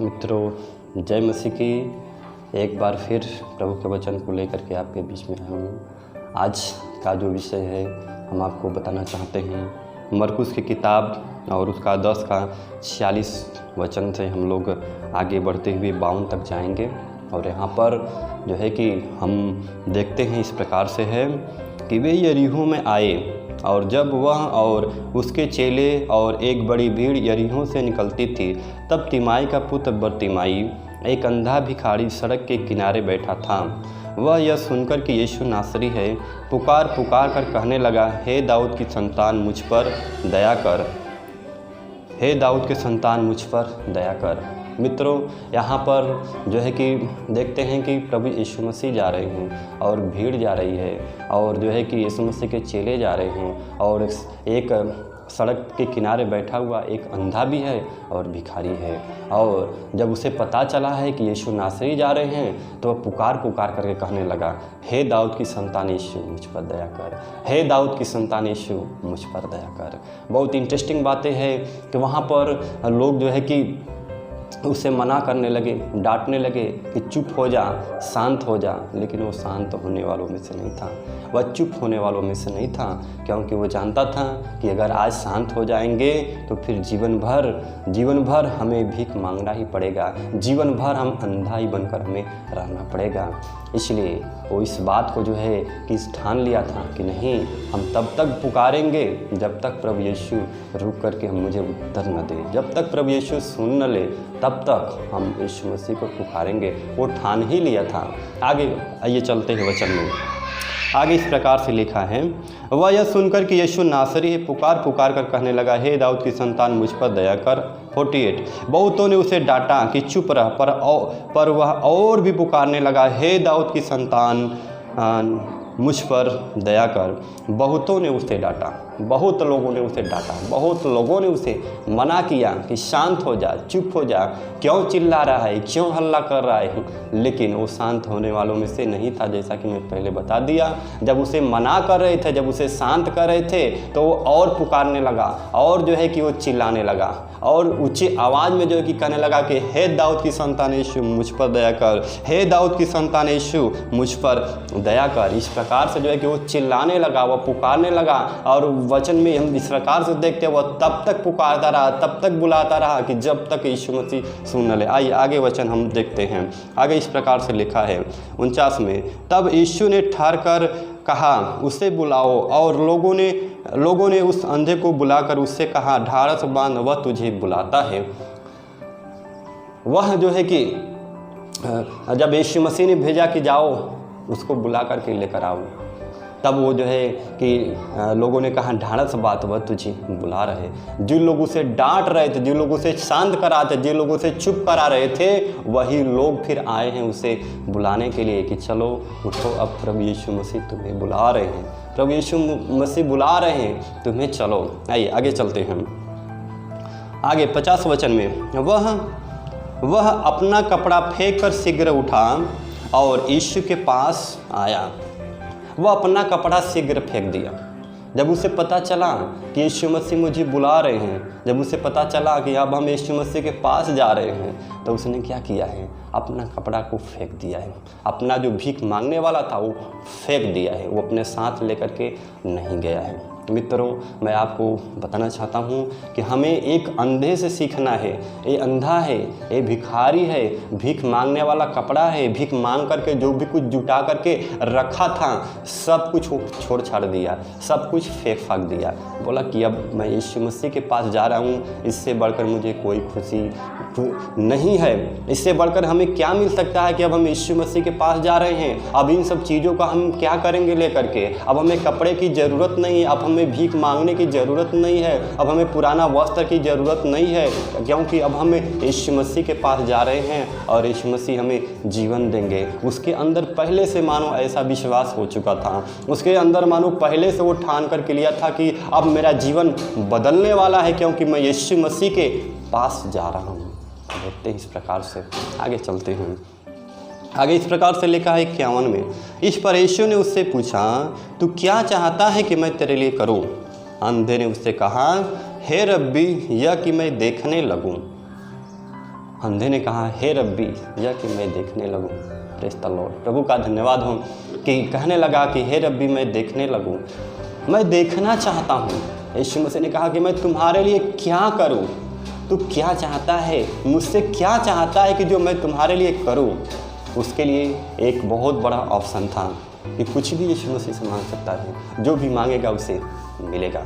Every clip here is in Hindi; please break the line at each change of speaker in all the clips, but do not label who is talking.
मित्रों, जय मसीह की। एक बार फिर प्रभु के वचन को लेकर के आपके बीच में आया हूँ। आज का जो विषय है हम आपको बताना चाहते हैं मरकुस की किताब और उसका 10 का 46 वचन से हम लोग आगे बढ़ते हुए 52 तक जाएंगे। और यहाँ पर जो है कि हम देखते हैं इस प्रकार से है कि वे यरीहो में आए और जब वह और उसके चेले और एक बड़ी भीड़ यरीहो से निकलती थी, तब तिमाई का पुत्र बरतिमाई एक अंधा भिखारी सड़क के किनारे बैठा था। वह यह सुनकर कि यीशु नासरी है, पुकार पुकार कर कहने लगा, हे दाऊद की संतान मुझ पर दया कर, हे दाऊद के संतान मुझ पर दया कर। मित्रों, यहाँ पर जो है कि देखते हैं कि प्रभु यीशु मसीह जा रहे हैं और भीड़ जा रही है और जो है कि यीशु मसीह के चेले जा रहे हैं और एक सड़क के किनारे बैठा हुआ एक अंधा भी है और भिखारी है। और जब उसे पता चला है कि यीशु नासरी जा रहे हैं तो वह पुकार पुकार करके कहने लगा, हे दाऊद की संतान यीशु मुझ पर दया कर, हे दाऊद की संतान यीशु मुझ पर दया कर। बहुत इंटरेस्टिंग बातें हैं कि वहाँ पर लोग जो है कि उसे मना करने लगे, डांटने लगे कि चुप हो जा, शांत हो जा। लेकिन वो शांत होने वालों में से नहीं था, वह चुप होने वालों में से नहीं था, क्योंकि वो जानता था कि अगर आज शांत हो जाएंगे तो फिर जीवन भर हमें भीख मांगना ही पड़ेगा, जीवन भर हम अंधा ही बनकर हमें रहना पड़ेगा। इसलिए वो इस बात को जो है कि ठान लिया था कि नहीं, हम तब तक पुकारेंगे जब तक प्रभु यीशु रुक करके हम मुझे उत्तर न दे, जब तक प्रभु यीशु सुन न ले तब तक हम यीशु मसीह को पुकारेंगे। वो ठान ही लिया था। आगे आइए चलते हैं वचन में। आगे इस प्रकार से लिखा है, वह यह सुनकर कि यीशु नासरी है, पुकार पुकार कर कहने लगा, हे दाऊद की संतान मुझ पर दया कर। 48 बहुतों ने उसे डांटा कि चुप रह, पर वह और भी पुकारने लगा, हे दाऊद की संतान मुझ पर दया कर। बहुतों ने उसे डांटा, बहुत लोगों ने उसे डांटा, बहुत लोगों ने उसे मना किया कि शांत हो जा, चुप हो जा, क्यों चिल्ला रहा है, क्यों हल्ला कर रहा है। लेकिन वो शांत होने वालों में से नहीं था। जैसा कि मैं पहले बता दिया, जब उसे मना कर रहे थे, जब उसे शांत कर रहे थे तो वो और पुकारने लगा और जो है कि वो चिल्लाने लगा और ऊंची आवाज़ में जो है कि कहने लगा कि हे दाऊद की संतान यीशु मुझ पर दया कर, हे दाऊद की संतान यीशु मुझ पर दया कर। इस प्रकार से जो है कि वो चिल्लाने लगा, वह पुकारने लगा। और वचन में हम इस प्रकार से देखते हैं, वह तब तक पुकारता रहा, तब तक बुलाता रहा कि जब तक यीशु मसीह सुन ले। आइए आगे वचन हम देखते हैं। आगे इस प्रकार से लिखा है 49 में, तब यीशु ने ठहर कर कहा, उसे बुलाओ। और लोगों ने उस अंधे को बुलाकर उससे कहा, ढाढ़स बांध, वह तुझे बुलाता है। वह जो है कि जब यीशु मसीह ने भेजा कि जाओ उसको बुला करके लेकर आओ, तब वो जो है कि लोगों ने कहा, ढाढ़स बात, वह तुझे बुला रहे। जिन लोग उसे डांट रहे थे, जिन लोगों से शांत करा थे, जिन लोगों से चुप करा रहे थे, वही लोग फिर आए हैं उसे बुलाने के लिए कि चलो उठो, अब प्रभु यीशु मसीह तुम्हें बुला रहे हैं, प्रभु यीशु मसीह बुला रहे हैं तुम्हें, चलो। आइए आगे चलते हैं। आगे 50 वचन में, वह अपना कपड़ा फेंक कर शीघ्र उठा और यीशु के पास आया। वह अपना कपड़ा शीघ्र फेंक दिया। जब उसे पता चला कि यीशु मसीह मुझे बुला रहे हैं, जब उसे पता चला कि अब हम यीशु मसीह के पास जा रहे हैं, तो उसने क्या किया है, अपना कपड़ा को फेंक दिया है। अपना जो भीख मांगने वाला था वो फेंक दिया है, वो अपने साथ लेकर के नहीं गया है। मित्रों, मैं आपको बताना चाहता हूँ कि हमें एक अंधे से सीखना है। ये अंधा है, ये भिखारी है, भीख मांगने वाला कपड़ा है, भीख मांग करके जो भी कुछ जुटा करके रखा था सब कुछ छोड़ छाड़ दिया, सब कुछ फेंक फाक दिया। बोला कि अब मैं यीशु मसीह के पास जा रहा हूँ, इससे बढ़कर मुझे कोई खुशी नहीं है। इससे बढ़कर हमें क्या मिल सकता है कि अब हम यीशु मसीह के पास जा रहे हैं, अब इन सब चीज़ों का हम क्या करेंगे लेकर के। अब हमें कपड़े की ज़रूरत नहीं है, अब हमें भीख मांगने की ज़रूरत नहीं है, अब हमें पुराना वस्त्र की ज़रूरत नहीं है, क्योंकि अब हमें यीशु मसीह के पास जा रहे हैं और यीशु मसीह हमें जीवन देंगे। उसके अंदर पहले से मानो ऐसा विश्वास हो चुका था, उसके अंदर मानो पहले से वो ठान करके लिया था कि अब मेरा जीवन बदलने वाला है, क्योंकि मैं यीशु मसीह के पास जा रहा हूँ। देखते हैं इस प्रकार से, आगे चलते हैं। आगे इस प्रकार से लिखा है 51 में, इस पर यीशु ने उससे पूछा, तू क्या चाहता है कि मैं तेरे लिए करूं? अंधे ने उससे कहा, हे रब्बी, यह कि मैं देखने लगूं। अंधे ने कहा, हे रब्बी, यह कि मैं देखने लगूं। Praise the Lord. प्रभु का धन्यवाद हो कि कहने लगा कि हे रब्बी, मैं देखने लगूं, मैं देखना चाहता हूँ। यीशु मसीह ने कहा कि मैं तुम्हारे लिए क्या करूँ, तू क्या चाहता है, मुझसे क्या चाहता है कि जो मैं तुम्हारे लिए करूँ। उसके लिए एक बहुत बड़ा ऑप्शन था कि कुछ भी यीशु मसीह से मांग सकता है, जो भी मांगेगा उसे मिलेगा।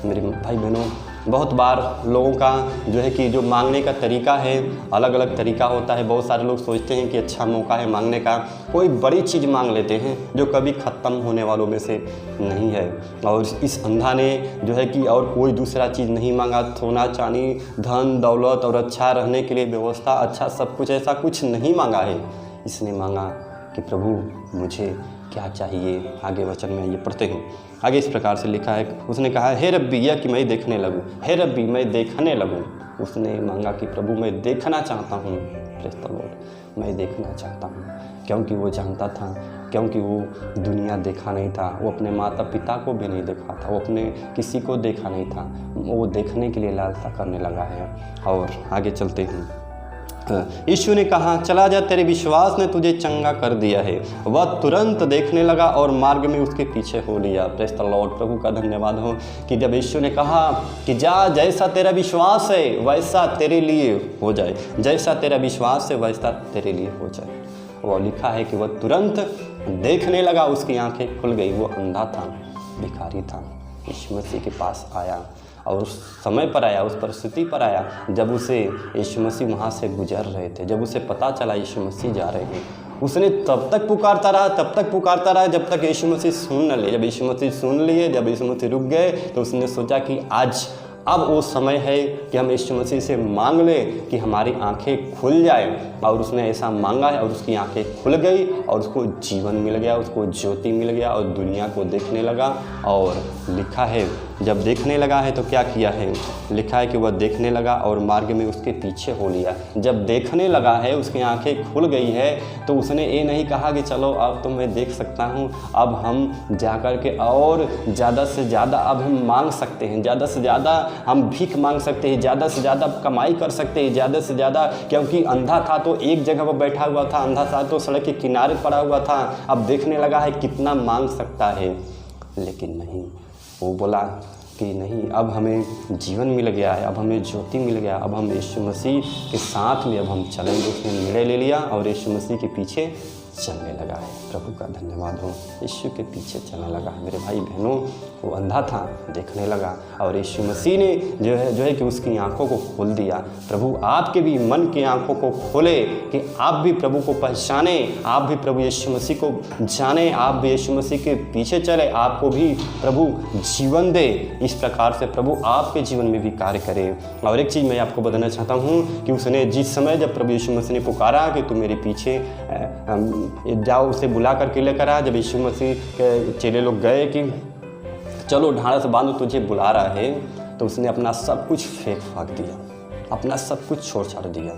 मेरे भाई बहनों, बहुत बार लोगों का जो है कि जो मांगने का तरीका है अलग अलग तरीका होता है। बहुत सारे लोग सोचते हैं कि अच्छा मौका है मांगने का, कोई बड़ी चीज़ मांग लेते हैं जो कभी ख़त्म होने वालों में से नहीं है। और इस अंधा ने जो है कि और कोई दूसरा चीज़ नहीं मांगा, सोना चांदी, धन दौलत और अच्छा रहने के लिए व्यवस्था, अच्छा सब कुछ, ऐसा कुछ नहीं मांगा है। इसने मांगा कि प्रभु मुझे क्या चाहिए। आगे वचन में ये पढ़ते हैं, आगे इस प्रकार से लिखा है, उसने कहा, हे रब्बी, यह कि मैं देखने लगूं, हे रब्बी, मैं देखने लगूं। उसने मांगा कि प्रभु मैं देखना चाहता हूँ। Praise the Lord. मैं देखना चाहता हूँ, क्योंकि वो जानता था, क्योंकि वो दुनिया देखा नहीं था, वो अपने माता पिता को भी नहीं देखा था, वो अपने किसी को देखा नहीं था, वो देखने के लिए लालसा करने लगा है। और आगे चलते हैं। यीशु ने कहा, चला जा, तेरे विश्वास ने तुझे चंगा कर दिया है। वह तुरंत देखने लगा और मार्ग में उसके पीछे हो लिया। Praise the Lord. प्रभु का धन्यवाद हो कि जब यीशु ने कहा कि जा, जैसा तेरा विश्वास है वैसा तेरे लिए हो जाए, जैसा तेरा विश्वास है वैसा तेरे लिए हो जाए। वो लिखा है कि वह तुरंत देखने लगा, उसकी आंखें खुल गई। वो अंधा था, भिखारी था, यीशु मसीह के पास आया और उस समय पर आया, उस परिस्थिति पर आया जब उसे यीशु मसीह वहाँ से गुजर रहे थे, जब उसे पता चला यीशु मसीह जा रहे हैं। उसने तब तक पुकारता रहा, तब तक पुकारता रहा जब तक यीशु मसीह सुन न ले। जब यीशु मसीह सुन लिए, जब यीशु मसीह रुक गए, तो उसने सोचा कि आज अब वो समय है कि हम यीशु मसीह से मांग लें कि हमारी आंखें खुल जाए। और उसने ऐसा मांगा है और उसकी आंखें खुल गई और उसको जीवन मिल गया, उसको ज्योति मिल गया और दुनिया को देखने लगा। और लिखा है जब देखने लगा है तो क्या किया है, लिखा है कि वह देखने लगा और मार्ग में उसके पीछे हो लिया। जब देखने लगा है, उसकी आंखें खुल गई है, तो उसने ये नहीं कहा कि चलो अब तो मैं देख सकता हूँ, अब हम जाकर के और ज़्यादा से ज़्यादा अब हम मांग सकते हैं, ज़्यादा से ज़्यादा हम भीख मांग सकते हैं, ज़्यादा से ज़्यादा कमाई कर सकते हैं, ज़्यादा से ज़्यादा, क्योंकि अंधा था तो एक जगह पर बैठा हुआ था, अंधा था तो सड़क के किनारे पड़ा हुआ था। अब देखने लगा है कितना मांग सकता है, लेकिन नहीं, वो बोला कि नहीं, अब हमें जीवन मिल गया है, अब हमें ज्योति मिल गया, अब हम यीशु मसीह के साथ में अब हम चलेंगे। उसने निर्णय ले लिया और यीशु मसीह के पीछे चलने लगा है। प्रभु का धन्यवाद हो, यीशु के पीछे चलने लगा है। मेरे भाई बहनों, वो अंधा था, देखने लगा और यीशु मसीह ने जो है कि उसकी आंखों को खोल दिया। प्रभु आपके भी मन की आंखों को खोले कि आप भी प्रभु को पहचाने, आप भी प्रभु यीशु मसीह को जाने, आप भी यीशु मसीह के पीछे चले, आपको भी प्रभु जीवन दे। इस प्रकार से प्रभु आपके जीवन में भी कार्य करे। और एक चीज़ मैं आपको बताना चाहता हूँ कि उसने जिस समय जब प्रभु यीशु मसीह ने पुकारा कि तू मेरे पीछे जाओ, उसे बुला करके लेकर आ। जब यीशु मसीह के चेले लोग गए कि चलो ढाढ़स बांधो, तुझे बुला रहा है, तो उसने अपना सब कुछ फेंक फाँक दिया, अपना सब कुछ छोड़ छाड़ दिया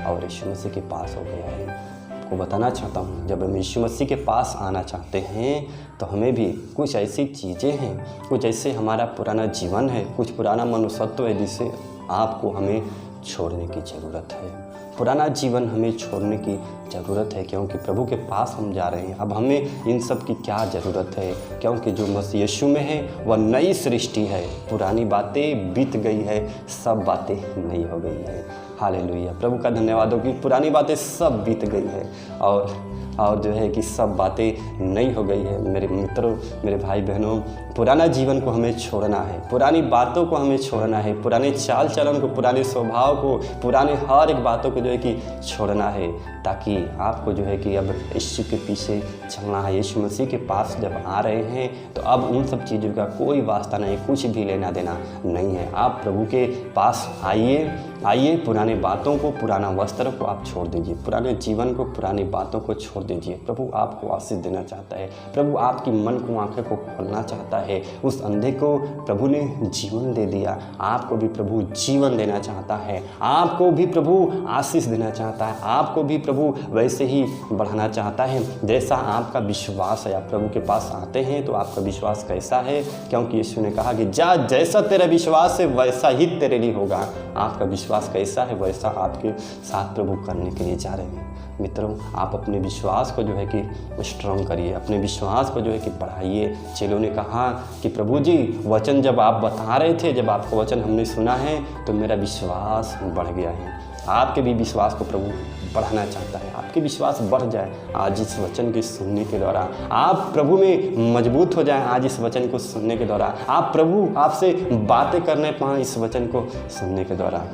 और यीशु मसीह के पास हो गया है। आपको बताना चाहता हूँ, जब हम यीशु मसीह के पास आना चाहते हैं तो हमें भी कुछ ऐसी चीज़ें हैं, कुछ ऐसे हमारा पुराना जीवन है, कुछ पुराना मनुष्यत्व है जिसे आपको हमें छोड़ने की ज़रूरत है। पुराना जीवन हमें छोड़ने की ज़रूरत है, क्योंकि प्रभु के पास हम जा रहे हैं। अब हमें इन सब की क्या ज़रूरत है, क्योंकि जो मसीह यीशु में है वह नई सृष्टि है। पुरानी बातें बीत गई है, सब बातें नई हो गई है। हालेलुया। प्रभु का धन्यवाद हो कि पुरानी बातें सब बीत गई है और जो है कि सब बातें नई हो गई है। मेरे मित्रों, मेरे भाई बहनों, पुराना जीवन को हमें छोड़ना है, पुरानी बातों को हमें छोड़ना है, पुराने चाल चलन को, पुराने स्वभाव को, पुराने हर एक बातों को जो है कि छोड़ना है, ताकि आपको जो है कि अब यीशु के पीछे चलना है। यीशु मसीह के पास जब आ रहे हैं तो अब उन सब चीज़ों का कोई वास्ता नहीं, कुछ भी लेना देना नहीं है। आप प्रभु के पास आइए, पुराने बातों को, पुराना वस्त्र को आप छोड़ दीजिए, पुराने जीवन को, पुरानी बातों को छोड़ दीजिए। प्रभु आपको आशीष देना चाहता है, प्रभु आपकी मन को, आंखें को खोलना चाहता है। उस अंधे को प्रभु ने जीवन दे दिया, आपको भी प्रभु जीवन देना चाहता है, आपको भी प्रभु आशीष देना चाहता है, आपको भी प्रभु वैसे ही बढ़ाना चाहता है जैसा आपका विश्वास है। आप प्रभु के पास आते हैं तो आपका विश्वास कैसा है, क्योंकि यीशु ने कहा कि जा, जैसा तेरा विश्वास है वैसा ही तेरे लिए होगा। आपका विश्वास विश्वास कैसा है वैसा आपके साथ प्रभु करने के लिए जा रहे हैं। मित्रों, आप अपने विश्वास को जो है कि स्ट्रॉन्ग करिए, अपने विश्वास को जो है कि बढ़ाइए। चेलों ने कहा कि प्रभु जी, वचन जब आप बता रहे थे, जब आपका वचन हमने सुना है तो मेरा विश्वास बढ़ गया है। आपके भी विश्वास को प्रभु बढ़ाना चाहता है, आपके विश्वास बढ़ जाए आज इस वचन के सुनने के द्वारा। आप प्रभु में मजबूत हो जाएं आज इस वचन को सुनने के द्वारा। आप प्रभु आपसे बातें करने पाएँ इस वचन को सुनने के द्वारा।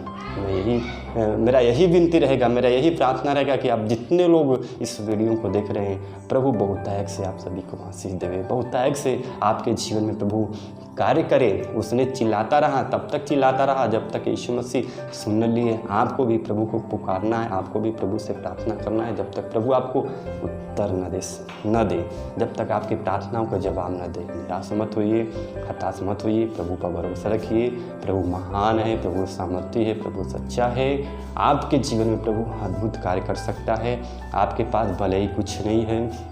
मेरा यही विनती रहेगा, मेरा यही प्रार्थना रहेगा कि आप जितने लोग इस वीडियो को देख रहे हैं, प्रभु बहुतायत से आप सभी को आशीष देवे, बहुतायत से आपके जीवन में प्रभु कार्य करे। उसने चिल्लाता रहा, तब तक चिल्लाता रहा जब तक यीशु मसीह सुन लिए। आपको भी प्रभु को पुकारना है, आपको भी प्रभु से प्रार्थना करना है। जब तक प्रभु आपको उत्तर न दे, जब तक आपकी प्रार्थनाओं का जवाब न दे, निराश मत होइए, हताश मत होइए। प्रभु पर भरोसा रखिए। प्रभु महान है, प्रभु सामर्थ्य है, प्रभु सच्चा है। आपके जीवन में प्रभु अद्भुत कार्य कर सकता है। आपके पास भले ही कुछ नहीं है,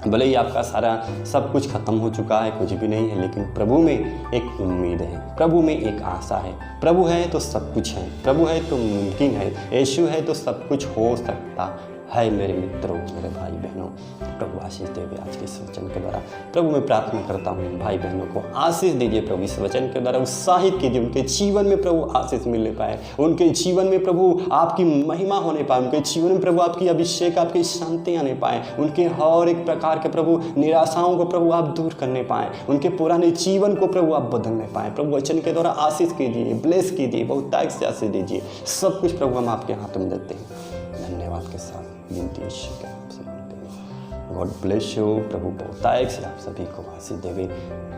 भले ही आपका सारा सब कुछ खत्म हो चुका है, कुछ भी नहीं है, लेकिन प्रभु में एक उम्मीद है, प्रभु में एक आशा है। प्रभु है तो सब कुछ है, प्रभु है तो मुमकिन है, यीशु है तो सब कुछ हो सकता है। मेरे मित्रों, मेरे भाई बहनों, प्रभु आशीष देवे आज के इस वचन के द्वारा। प्रभु मैं प्रार्थना करता हूँ भाई बहनों को आशीष दीजिए प्रभु, इस वचन के द्वारा उत्साहित कीजिए, उनके जीवन में प्रभु आशीष मिलने पाए, उनके जीवन में प्रभु आपकी महिमा होने पाए, उनके जीवन में प्रभु आपकी अभिषेक, आपकी शांति आने पाए, उनके हर एक प्रकार के प्रभु निराशाओं को प्रभु आप दूर करने पाए, उनके पुराने जीवन को प्रभु आप बदलने पाए। प्रभु वचन के द्वारा आशीष कीजिए, ब्लेस कीजिए, बहुतायत से आशीष दीजिए। सब कुछ प्रभु हम आपके हाथों में देते हैं। धन्यवाद के साथ विनती यीशु के नाम से मांगते हैं। God bless you. प्रभु बहुतायत से आप सभी को आशीष देवे।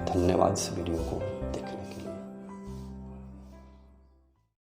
धन्यवाद इस वीडियो को